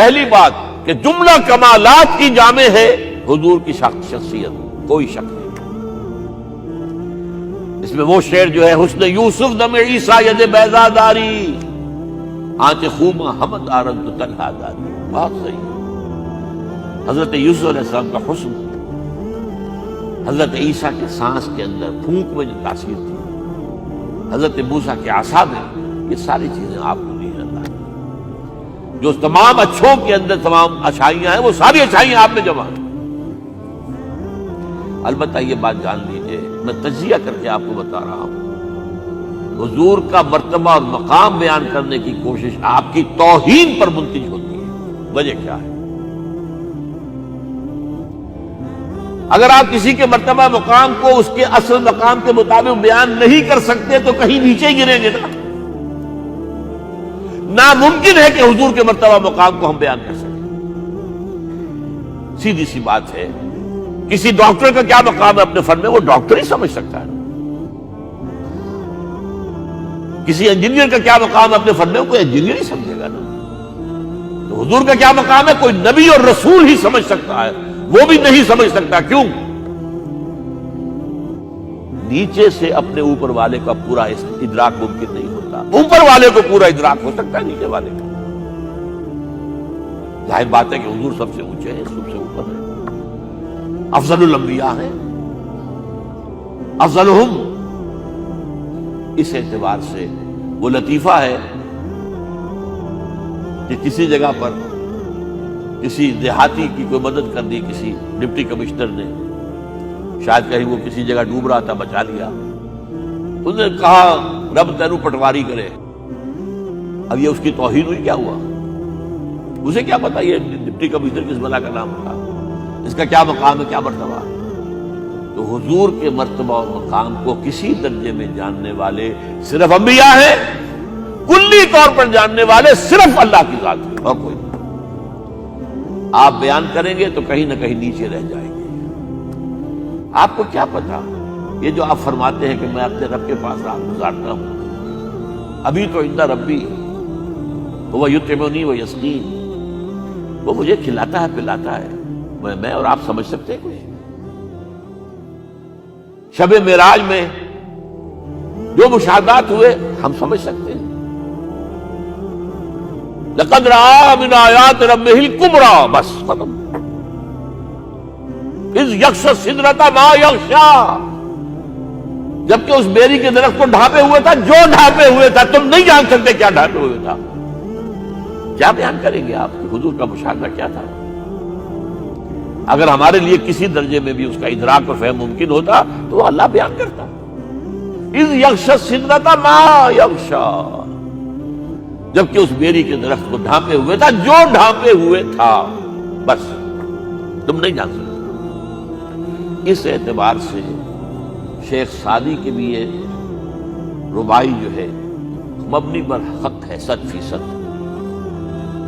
پہلی بات کہ جملہ کمالات کی جامع ہے حضور کی شخصیت، کوئی شک نہیں۔ اس میں وہ شعر جو ہے حسن یوسف دم عیسیٰ ید بیضا داری آنچ خوما حمد آرد تنہا داری، بہت صحیح۔ حضرت یوسف علیہ السلام کا حسن حضرت عیسیٰ کے سانس کے اندر پھونک میں جو تاثیر تھی، حضرت موسیٰ کے عصا میں، یہ ساری چیزیں آپ کو دی ہیں اللہ نے۔ جو تمام اچھوں کے اندر تمام اچھائیاں ہیں وہ ساری اچھائیاں آپ میں جمع ہیں۔ البتہ یہ بات جان لیجئے، میں تجزیہ کر کے آپ کو بتا رہا ہوں، حضور کا مرتبہ اور مقام بیان کرنے کی کوشش آپ کی توہین پر منتج ہوتی ہے۔ وجہ کیا ہے؟ اگر آپ کسی کے مرتبہ مقام کو اس کے اصل مقام کے مطابق بیان نہیں کر سکتے تو کہیں نیچے ہی گریں گے نا۔ ناممکن ہے کہ حضور کے مرتبہ مقام کو ہم بیان کر سکیں۔ سیدھی سی بات ہے، کسی ڈاکٹر کا کیا مقام ہے اپنے فن میں، وہ ڈاکٹر ہی سمجھ سکتا ہے۔ کسی انجینئر کا کیا مقام ہے اپنے فن میں، کوئی انجینئر ہی سمجھے گا نا۔ تو حضور کا کیا مقام ہے، کوئی نبی اور رسول ہی سمجھ سکتا ہے، وہ بھی نہیں سمجھ سکتا۔ کیوں؟ نیچے سے اپنے اوپر والے کا پورا ادراک ممکن نہیں ہوتا، اوپر والے کو پورا ادراک ہو سکتا ہے نیچے والے کا۔ ظاہر بات ہے کہ حضور سب سے اونچے ہیں، سب سے اوپر ہیں، افضل الانبیاء ہیں، افضلہم۔ اس اعتبار سے وہ لطیفہ ہے کہ کسی جگہ پر کسی دیہاتی کی کوئی مدد کر دی کسی ڈپٹی کمشنر نے، شاید کہیں وہ کسی جگہ ڈوب رہا تھا، بچا لیا، انہوں نے کہا رب تینو پٹواری کرے۔ اب یہ اس کی توہین ہوئی، کیا ہوا؟ اسے کیا پتا یہ ڈپٹی کمشنر کس بلا کا نام تھا، اس کا کیا مقام ہے، کیا مرتبہ ہے۔ تو حضور کے مرتبہ اور مقام کو کسی درجے میں جاننے والے صرف انبیاء ہیں، کلی طور پر جاننے والے صرف اللہ کی ذات ہے اور کوئی نہیں۔ آپ بیان کریں گے تو کہیں نہ کہیں نیچے رہ جائیں گے۔ آپ کو کیا پتا، یہ جو آپ فرماتے ہیں کہ میں اپنے رب کے پاس رات گزارتا ہوں، ابھی تو عند ربی وہ یطعمنی و یسقین، وہ مجھے کھلاتا ہے پلاتا ہے، میں اور آپ سمجھ سکتے ہیں کچھ؟ شب معراج میں جو مشاہدات ہوئے ہم سمجھ سکتے ہیں؟ لقد رأى من آیات ربہ الکبریٰ، بس ختم۔ اذ یغشی السدرۃ ما یغشی، جبکہ اس بیری کے درخت کو ڈھانپے ہوئے تھا جو ڈھانپے ہوئے تھا، تم نہیں جان سکتے کیا ڈھانپے ہوئے تھا۔ کیا بیان کریں گے آپ کہ حضور کا مشاہدہ کیا تھا؟ اگر ہمارے لیے کسی درجے میں بھی اس کا ادراک اور فہم ممکن ہوتا تو وہ اللہ بیان کرتا۔ اذ یغشی السدرۃ ما یغشی، جبکہ اس بیری کے درخت کو ڈھانپے ہوئے تھا جو ڈھانپے ہوئے تھا، بس تم نہیں جان سکتے۔ اس اعتبار سے شیخ سعدی کے بھی یہ ربائی جو ہے مبنی پر حق ہے 100%۔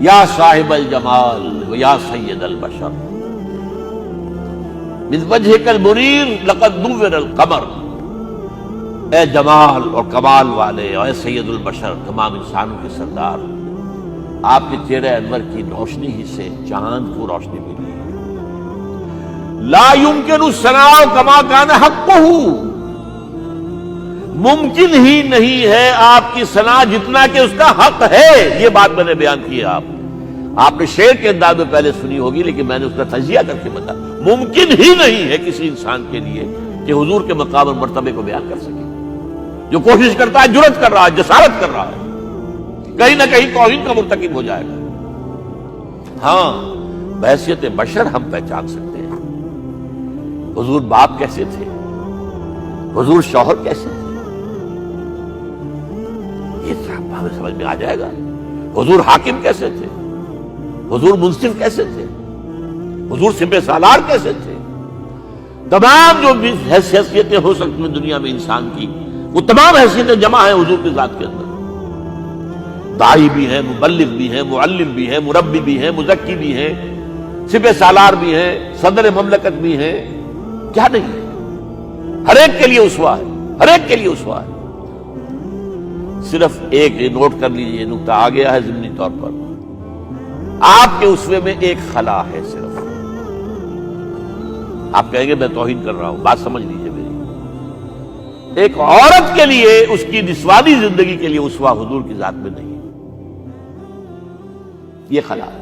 یا صاحب الجمال و یا سید البشر من وجہک المنیر لقد نور القمر، اے جمال اور کمال والے، اے سید البشر، تمام انسانوں کے سردار، آپ کے چہرے انور کی روشنی ہی سے چاند کو روشنی ملی ہے۔ لا یمکن الثناء کما کان حقہ، ممکن ہی نہیں ہے آپ کی ثنا جتنا کہ اس کا حق ہے۔ یہ بات میں نے بیان کی ہے، آپ نے شعر کے انداز میں پہلے سنی ہوگی، لیکن میں نے اس کا تجزیہ کر کے بتا، ممکن ہی نہیں ہے کسی انسان کے لیے کہ حضور کے مقام اور مرتبے کو بیان کر سکے۔ جو کوشش کرتا ہے، جرات کر رہا ہے، جسارت کر رہا ہے، کہیں نہ کہیں توہین کا مرتکب ہو جائے گا۔ ہاں، بحیثیت بشر ہم پہچان سکتے ہیں حضور باپ کیسے تھے، حضور شوہر کیسے تھے، یہ ہمیں سمجھ میں آ جائے گا۔ حضور حاکم کیسے تھے، حضور منصف کیسے تھے، حضور سپہ سالار کیسے تھے۔ تمام جو بھی حیثیتیں ہو سکتی ہیں دنیا میں انسان کی، وہ تمام حیثیتیں جمع ہیں حضور کی ذات کے اندر۔ داعی بھی ہیں، مبلغ بھی ہیں، معلم بھی ہیں، مربی بھی ہیں، مزکی بھی ہیں، سپہ سالار بھی ہیں، صدر مملکت بھی ہیں، کیا نہیں ہے؟ ہر ایک کے لیے اسوہ ہے، ہر ایک کے لیے اسوہ ہے۔ صرف ایک نوٹ کر لیجئے، نقطہ آ گیا ہے ضمنی طور پر، آپ کے اسوے میں ایک خلا ہے صرف. آپ کہیں گے میں توہین کر رہا ہوں، بات سمجھ لیجیے میری. ایک عورت کے لیے اس کی نسوانی زندگی کے لیے اسوہ حضور کی ذات میں نہیں ہے، یہ خلا ہے.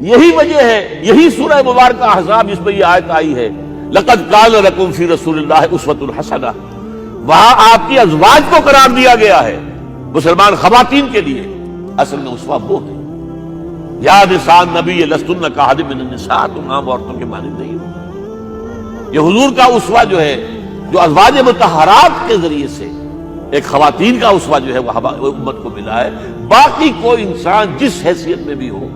یہی وجہ ہے، یہی سورہ مبارکہ احزاب جس میں یہ آیت آئی ہے لَقَدْ كَانَ لَكُمْ فِي رَسُولِ اللَّهِ أُسْوَةٌ حَسَنَةٌ، وہاں آپ کی ازواج کو قرار دیا گیا ہے مسلمان خواتین کے لیے. اصل میں اسوہ وہ ہے. یا نساء النبی لستن کاحد من النساء، تم عام عورتوں کے مانند نہیں ہو. یہ حضور کا اسوہ جو ہے، جو ازواج مطہرات کے ذریعے سے ایک خواتین کا اسوہ جو ہے وہ امت کو ملا ہے. باقی کوئی انسان جس حیثیت میں بھی ہو،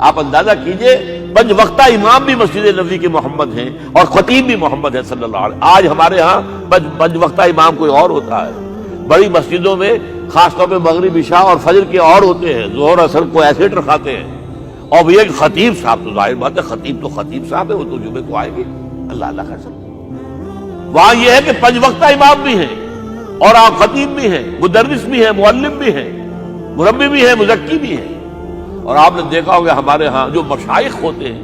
آپ اندازہ کیجئے 5 وقتہ امام بھی مسجد نبوی کے محمد ہیں اور خطیب بھی محمد ہے صلی اللہ علیہ وسلم. آج ہمارے ہاں 5 وقتہ امام کوئی اور ہوتا ہے. بڑی مسجدوں میں خاص طور پہ مغرب عشاء اور فجر کے اور ہوتے ہیں، ظہر اثر کو ایسے رکھاتے ہیں. اور یہ خطیب صاحب تو ظاہر بات ہے، خطیب صاحب ہے، وہ تو جمعے کو آئے گے، اللہ اللہ کر سکتے. وہاں یہ ہے کہ 5 وقتہ امام بھی ہیں اور آپ خطیب بھی ہیں، مدرس بھی ہیں، معلم بھی ہیں، مربی بھی ہیں، مزکی بھی ہیں. اور آپ نے دیکھا ہوگا ہمارے ہاں جو مشائخ ہوتے ہیں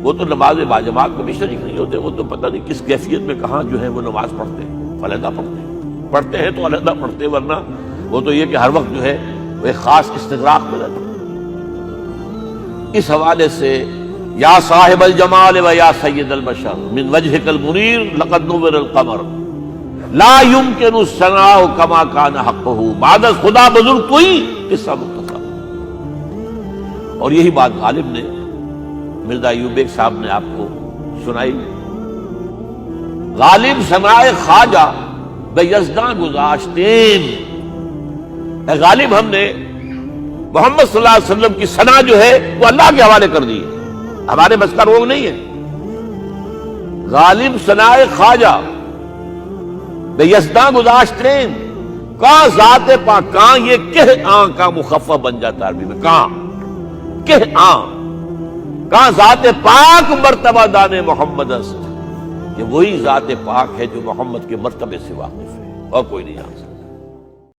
وہ تو نماز باجماعت میں بھی شریک نہیں ہوتے. وہ تو پتہ نہیں کس کیفیت میں کہاں جو ہے وہ نماز پڑھتے ہیں، علیحدہ پڑھتے ہیں تو علیحدہ پڑھتے، ورنہ وہ تو یہ کہ ہر وقت جو ہے وہ ایک خاص استغراق میں رہتے. اس حوالے سے یا صاحب الجمال و یا سید البشر من وجهك المنیر لقد نور القمر لا يمكن الثناء كما كان حقه بعد خدا بزرگ تو ہی قصہ مختصر. اور یہی بات غالب نے مرزا ایوب بیگ صاحب نے آپ کو سنائی. غالب ثناء خواجہ بے یزداں گذاشتین. اے غالب ہم نے محمد صلی اللہ علیہ وسلم کی ثنا جو ہے وہ اللہ کے حوالے کر دی ہے، ہمارے بس کا روگ نہیں ہے. غالب ثناء خواجہ بے یزداں گذاشتین کہاں ذات پاک، کہاں یہ کہ آن کا مخفف بن جاتا عربی میں، کہاں کہ آن، کہاں ذات پاک مرتبہ دان محمد است، کہ وہی ذات پاک ہے جو محمد کے مرتبے سے واقف ہے اور کوئی نہیں جان سکتا.